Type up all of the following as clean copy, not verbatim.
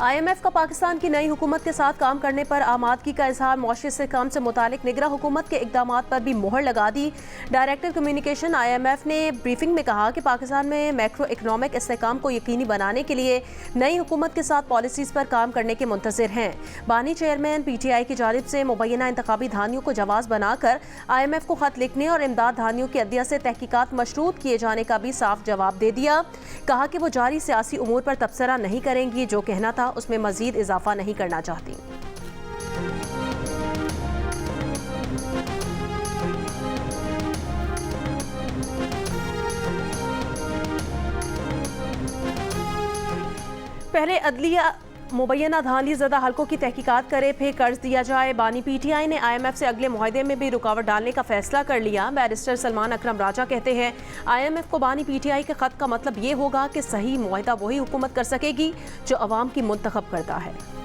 IMF का पाकिस्तान की नई हुकूमत के साथ काम करने पर आमादगी का इजहार। मौशरी इस्तेहकाम से मुतालिक निगरां हुकूमत के इक़दामात पर भी मोहर लगा दी। डायरेक्टर कम्युनिकेशन IMF ने ब्रीफिंग में कहा कि पाकिस्तान में मैक्रो इकनॉमिक इस्तेहकाम को यकीनी बनाने के लिए नई हुकूमत के साथ पॉलिसीज़ पर काम करने के मुंतज़िर हैं। बानी चेयरमैन PTI की जानिब से मुबैना इंतखाबी धानियों को जवाज़ बनाकर IMF को खत लिखने और इमदाद धानियों की अदलिया से तहकीकात मशरूत किए जाने का भी साफ जवाब दे दिया। कहा कि वो जारी सियासी उमूर पर तबसरा नहीं करेंगी, जो कहना था उसमें मजीद इजाफा नहीं करना चाहती। पहले अदलिया मुबैना धांधली ज़दा हल्कों की तहकीकात करे, फिर कर्ज दिया जाए। बानी PTI ने IMF से अगले मुआहदे में भी रुकावट डालने का फैसला कर लिया। बैरिस्टर सलमान अकरम राजा कहते हैं IMF को बानी PTI के खत का मतलब ये होगा कि सही मुआहदा वही हुकूमत कर सकेगी जो अवाम की मुंतखब करता है।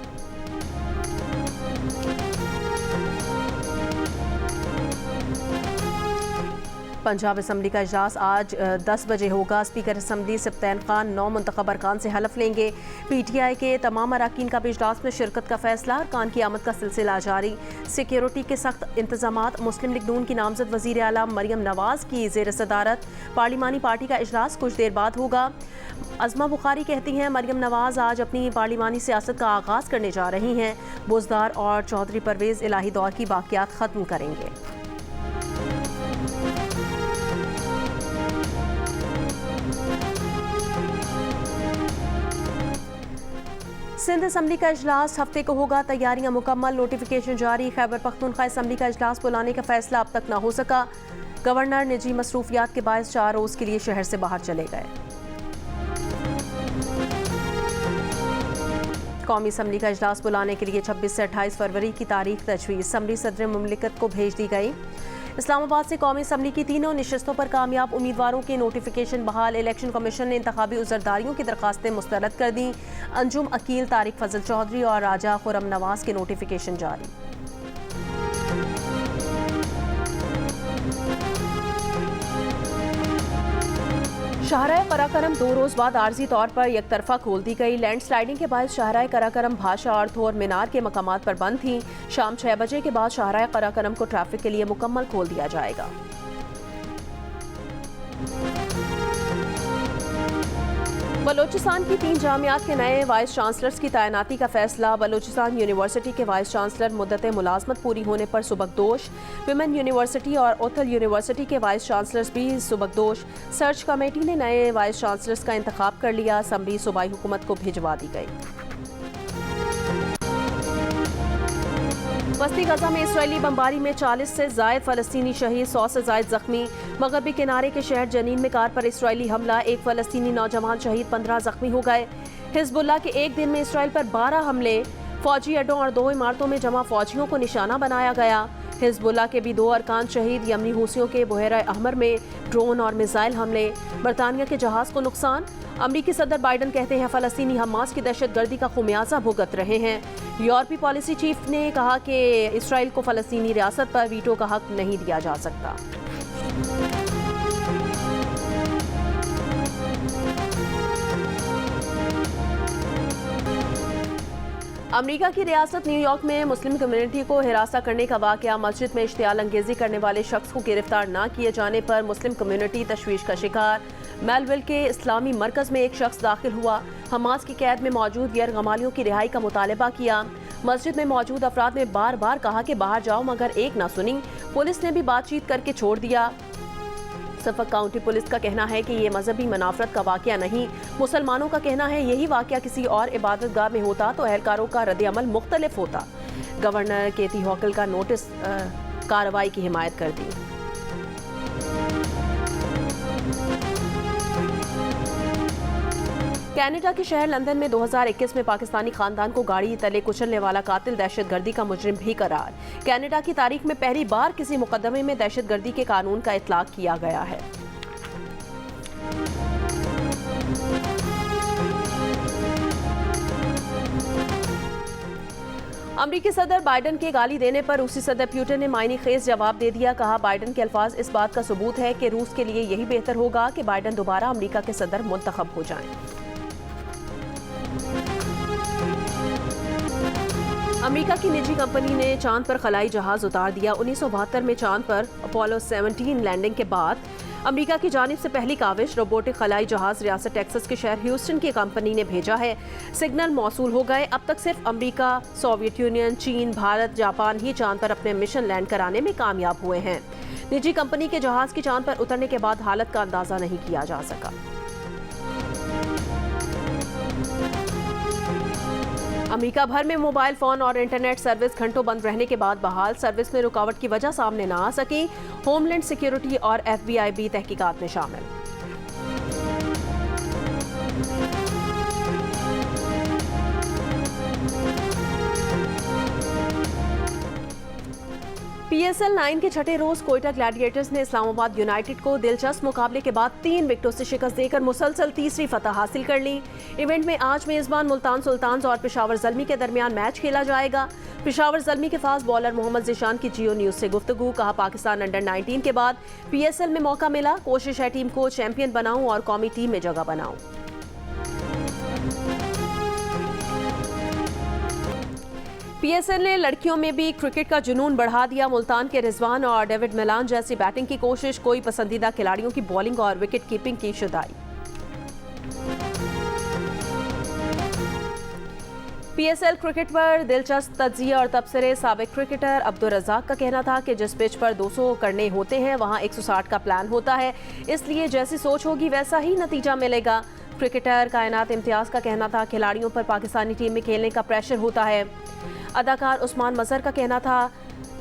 पंजाब असम्बली का इजलास आज 10 बजे होगा। स्पीकर असम्बली सब्तैन खान 9 मुंतखब अरकान से हलफ लेंगे। PTI के तमाम अरकान का भी इजलास में शिरकत का फैसला। अरकान की आमद का सिलसिला जारी। सिक्योरिटी के सख्त इंतजामात। मुस्लिम लीग नून की नामजद वज़ीर आला मरियम नवाज की ज़ेर सदारत पार्लिमानी पार्टी का इजलास कुछ देर बाद होगा। अज़मा बुखारी कहती हैं मरियम नवाज आज अपनी पार्लिमानी सियासत का आगाज़ करने जा रही हैं। बुज़दार और चौधरी परवेज़ इलाही दौर की बाक़ियात ख़त्म करेंगे। सिंध असम्बली का इजलास हफ्ते को होगा। तैयारियां मुकम्मल। नोटिफिकेशन जारी। खैबर पख्तूनख्वा असम्बली का इजलास बुलाने का फैसला अब तक न हो सका। गवर्नर निजी मसरूफियात के बायस 4 रोज़ के लिए शहर से बाहर चले गए। कौमी असम्बली का इजलास बुलाने के लिए 26 से 28 फरवरी की तारीख तजवीज़। असम्बली सदर मुमलिकत को भेज दी गई। इस्लामाबाद से कौमी असम्बली की तीनों नशिस्तों पर कामयाब उम्मीदवारों के नोटिफिकेशन बहाल। इलेक्शन कमीशन ने इंतखाबी उज़रदारियों की दरखास्तें मुस्तरद कर दी। अंजुम अकील, तारिक फजल चौधरी और राजा खुरम नवाज के नोटिफिकेशन जारी। शाहराह कराकरम 2 रोज़ बाद आर्जी तौर पर यकतरफा खोल दी गई। लैंडस्लाइडिंग के बाद शाहराह कराकरम भाषा अर्थ और मीनार के मकामात पर बंद थी। शाम 6 बजे के बाद शाहराह कराकरम को ट्रैफिक के लिए मुकम्मल खोल दिया जाएगा। बलोचिस्तान की 3 जामियात के नए वाइस चांसलर्स की तैनाती का फैसला। बलोचिस्तान यूनिवर्सिटी के वाइस चांसलर मुद्दत मुलाजमत पूरी होने पर सुबकदोश। विमेन यूनिवर्सिटी और ओथल यूनिवर्सिटी के वाइस चांसलर्स भी सुबकदोश। सर्च कमेटी ने नए वाइस चांसलर्स का इंतखाब कर लिया। असम्बली सूबाई हुकूमत को भिजवा दी गई। वस्ती गजा में इसराइली बमबारी में 40 से ज़ायद फ़लस्तीनी शहीद, 100 से ज़ायद ज़ख्मी। मगरबी किनारे के शहर जनीन में कार पर इसराइली हमला, 1 फ़लस्तीनी नौजवान शहीद, 15 ज़ख्मी हो गए। हिज़्बुल्लाह के एक दिन में इसराइल पर 12 हमले। फौजी अड्डों और 2 इमारतों में जमा फौजियों को निशाना बनाया गया। हिज़्बुल्लाह के भी 2 अरकान शहीद। यमनी हूसियों के बहरा अहमर में ड्रोन और मिसाइल हमले। बरतानिया के जहाज़ को नुकसान। अमरीकी सदर बाइडन कहते हैं फ़लस्तीनी हमास की दहशतगर्दी का खुमियाजा भुगत रहे हैं। यूरोपीय पॉलिसी चीफ ने कहा कि इसराइल को फ़लस्तीनी रियासत पर वीटो का हक नहीं दिया जा सकता। अमेरिका की रियासत न्यूयॉर्क में मुस्लिम कम्युनिटी को हिरासा करने का वाकया। मस्जिद में इश्तियाल अंगेजी करने वाले शख्स को गिरफ्तार न किए जाने पर मुस्लिम कम्युनिटी तशवीश का शिकार। मेलविल के इस्लामी मरकज़ में एक शख्स दाखिल हुआ। हमास की कैद में मौजूद गैर गमालियों की रिहाई का मुतालबा किया। मस्जिद में मौजूद अफराद ने बार बार कहा कि बाहर जाओ, मगर एक ना सुनी। पुलिस ने भी बातचीत करके छोड़ दिया। सफक काउंटी पुलिस का कहना है कि ये मजहबी मनाफरत का वाकया नहीं। मुसलमानों का कहना है यही वाकया किसी और इबादतगाह में होता तो एहलकारों का रद्द-ए-अमल मुख्तलिफ होता। गवर्नर केती हॉकल का नोटिस कार्रवाई की हिमायत कर दी। कनाडा के शहर लंदन में 2021 में पाकिस्तानी खानदान को गाड़ी तले कुचलने वाला कातिल दहशतगर्दी का मुजरिम भी करार। कनाडा की तारीख में पहली बार किसी मुकदमे में दहशतगर्दी के कानून का इतलाक किया गया है। अमरीकी सदर बाइडन के गाली देने पर रूसी सदर पुतिन ने मायने खेज जवाब दे दिया। कहा बाइडन के अल्फाज इस बात का सबूत है कि रूस के लिए यही बेहतर होगा कि बाइडन दोबारा अमरीका के सदर मुंतखब हो जाएं। अमेरिका की निजी कंपनी ने चांद पर खलाई जहाज उतार दिया। 1972 में चांद पर अपोलो 17 लैंडिंग के बाद अमेरिका की जानिब से पहली काविश रोबोटिक खलाई जहाज रियासत टेक्सास के शहर ह्यूस्टन की कंपनी ने भेजा है। सिग्नल मौसूल हो गए। अब तक सिर्फ अमेरिका, सोवियत यूनियन, चीन, भारत, जापान ही चांद पर अपने मिशन लैंड कराने में कामयाब हुए हैं। निजी कंपनी के जहाज की चांद पर उतरने के बाद हालत का अंदाजा नहीं किया जा सका। अमेरिका भर में मोबाइल फोन और इंटरनेट सर्विस घंटों बंद रहने के बाद बहाल। सर्विस में रुकावट की वजह सामने न आ सकी। होमलैंड सिक्योरिटी और FBI भी तहकीकात में शामिल। PSL 9 के छठे रोज कोयटा ग्लैडिएटर्स ने इस्लामाबाद यूनाइटेड को दिलचस्प मुकाबले के बाद 3 विकेटों से शिकस्त देकर मुसलसल तीसरी फतह हासिल कर ली। इवेंट में आज मेजबान मुल्तान सुल्तान्स और पेशावर ज़ल्मी के दरमियान मैच खेला जाएगा। पेशावर ज़ल्मी के फास्ट बॉलर मोहम्मद ज़िशान की जियो न्यूज से गुफ्तगू। कहा, पाकिस्तान अंडर 19 के बाद PSL में मौका मिला। कोशिश है टीम को चैंपियन बनाऊं और कौमी टीम में जगह बनाऊं। PSL ने लड़कियों में भी क्रिकेट का जुनून बढ़ा दिया। मुल्तान के रिजवान और डेविड मिलान जैसी बैटिंग की कोशिश, कोई पसंदीदा खिलाड़ियों की बॉलिंग और विकेट कीपिंग की शुदाई। PSL क्रिकेट पर दिलचस्प तज्जिया और तबसरे। साबिक क्रिकेटर अब्दुल रज़ाक का कहना था कि जिस पिच पर 200 करने होते हैं वहां 160 का प्लान होता है, इसलिए जैसी सोच होगी वैसा ही नतीजा मिलेगा। क्रिकेटर कायनात इम्तियाज का कहना था खिलाड़ियों पर पाकिस्तानी टीम में खेलने का प्रेशर होता है। अदाकार उस्मान मजहर का कहना था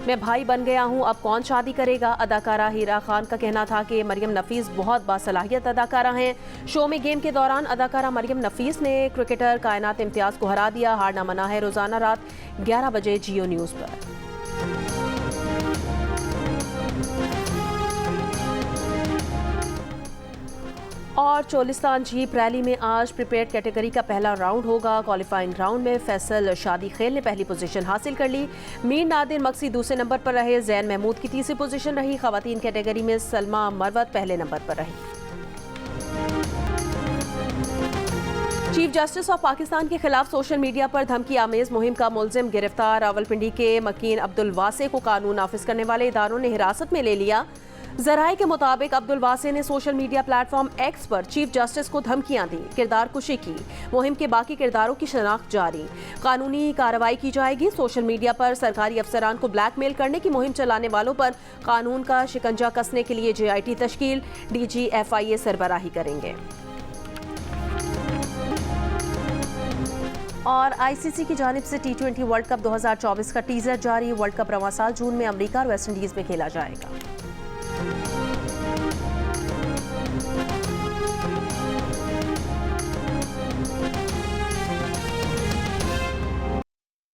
मैं भाई बन गया हूं, अब कौन शादी करेगा। अदाकारा हीरा खान का कहना था कि मरियम नफीस बहुत बासलाहियत अदाकारा हैं। शो में गेम के दौरान अदाकारा मरियम नफीस ने क्रिकेटर कायनात इम्तियाज को हरा दिया। हारना मना है रोजाना रात 11 बजे जियो न्यूज पर। और चोलिस्तान जीप रैली में आज प्रिपेयर्ड कैटेगरी का पहला राउंड होगा। क्वालिफाइंग राउंड में फैसल शादी खेल ने पहली पोजीशन हासिल कर ली। मीर नादिर मक्सी दूसरे नंबर पर रहे। जैन महमूद की तीसरी पोजीशन रही। खवातीन कैटेगरी में सलमा मरवत पहले नंबर पर रही। चीफ जस्टिस ऑफ पाकिस्तान के खिलाफ सोशल मीडिया पर धमकी आमेज मुहिम का मुलजिम गिरफ्तार। रावलपिंडी के मकीन अब्दुल वासे को कानून नाफिज करने वाले इदारों ने हिरासत में ले लिया। जराए के मुताबिक अब्दुल वासे ने सोशल मीडिया प्लेटफॉर्म एक्स पर चीफ जस्टिस को धमकियां दी, किरदार कुशी की। मुहिम के बाकी किरदारों की शनाख्त जारी। कानूनी कार्रवाई की जाएगी। सोशल मीडिया पर सरकारी अफसरान को ब्लैकमेल करने की मुहिम चलाने वालों पर कानून का शिकंजा कसने के लिए JIT तश्कील। DG FIA सरबराही करेंगे। और ICC की जानिब से T20 वर्ल्ड कप 2024 का टीजर जारी। वर्ल्ड कप रवां साल जून में अमेरिका और वेस्ट इंडीज में खेला जाएगा।